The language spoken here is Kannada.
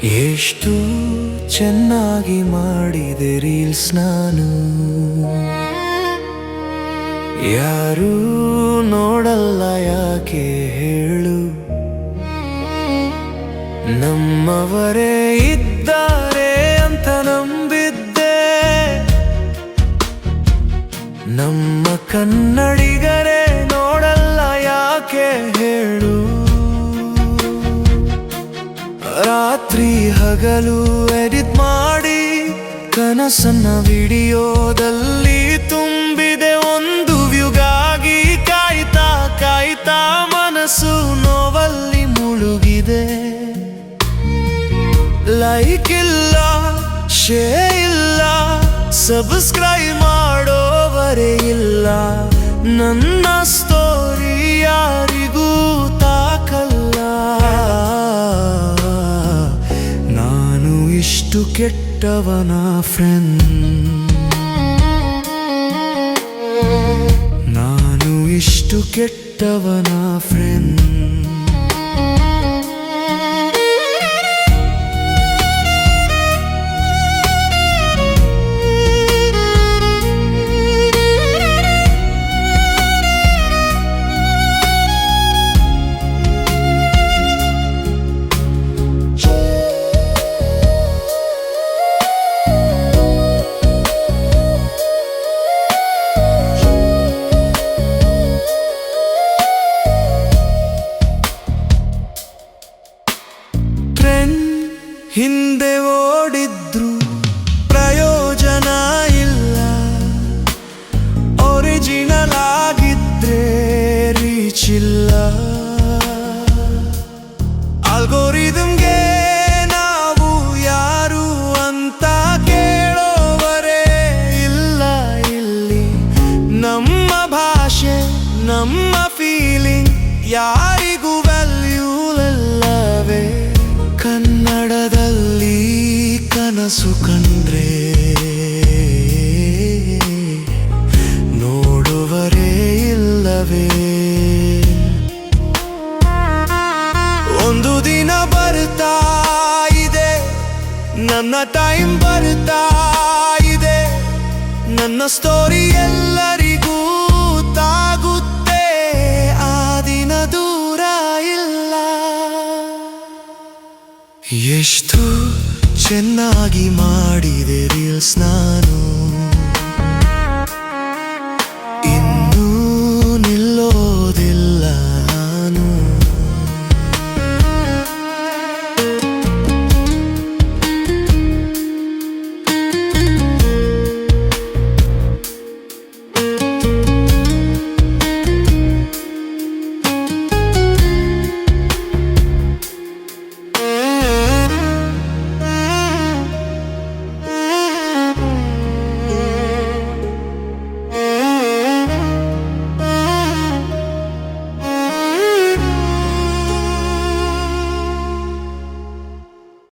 ಎಷ್ಟು ಚೆನ್ನಾಗಿ ಮಾಡಿದೆ ರೀಲ್ಸ್ ನಾನು, ಯಾರೂ ನೋಡಲ್ಲ ಯಾಕೆ ಹೇಳು, ನಮ್ಮವರೇ ಇದ್ದಾರೆ ಅಂತ ನಂಬಿದ್ದೆ, ನಮ್ಮ ಕನ್ನಡಿಗರೇ ನೋಡಲ್ಲ ಯಾಕೆ ಹೇಳು, ರಾತ್ರಿ ಹಗಲು ಎಡಿಟ್ ಮಾಡಿ ಕನಸನ್ನ ವಿಡಿಯೋದಲ್ಲಿ ತುಂಬಿದೆ, ಒಂದು ವ್ಯೂಗಾಗಿ ಕಾಯ್ತಾ ಕಾಯ್ತಾ ಮನಸ್ಸು ನೋವಲ್ಲಿ ಮುಳುಗಿದೆ. ಲೈಕ್ ಇಲ್ಲ, ಶೇರ್ ಇಲ್ಲ, ಸಬ್ಸ್ಕ್ರೈಬ್ ಮಾಡೋವರೇ ಇಲ್ಲ, ನನ್ನ ಸ್ಟೋರಿ ಯಾರಿಗೂ ತಾಕಲ್ಲ. ನಾನು ಇಷ್ಟು ಕೆಟ್ಟವನ ಫ್ರೆಂಡ್, ನಾನು ಇಷ್ಟು ಕೆಟ್ಟವನ ಫ್ರೆಂಡ್. ಹಿಂದೆ ಓಡಿದ್ರು ಪ್ರಯೋಜನ ಇಲ್ಲ, ಒರಿಜಿನಲ್ ಆಗಿದ್ರೆ ರೀಚ್ ಇಲ್ಲ, ಆಲ್ಗೋರಿದಮ್ಗೆ ನಾವು ಯಾರು ಅಂತ ಕೇಳೋವರೇ ಇಲ್ಲ ಇಲ್ಲಿ, ನಮ್ಮ ಭಾಷೆ ನಮ್ಮ ಫೀಲಿಂಗ್ ಯಾರಿಗೂ ವ್ಯಾಲ್ಯೂ ಇಲ್ಲವೇ, ಕನ್ನಡದಲ್ಲಿ ಕನಸು ಕಂಡ್ರೆ ನೋಡುವರೇ ಇಲ್ಲವೇ, ಒಂದು ದಿನ ಬರ್ತಾ ಇದೆ, ನನ್ನ ಟೈಮ್ ಬರ್ತಾ ಇದೆ, ನನ್ನ ಸ್ಟೋರಿ ಎಲ್ಲರಿಗೂ ತಾಗುತ್ತೆ, ಆ ದಿನ ದೂರ ಇಲ್ಲ. ಎಷ್ಟು ಚೆನ್ನಾಗಿ ಮಾಡಿದೆ ರೀಲ್ಸ್ ನಾನು.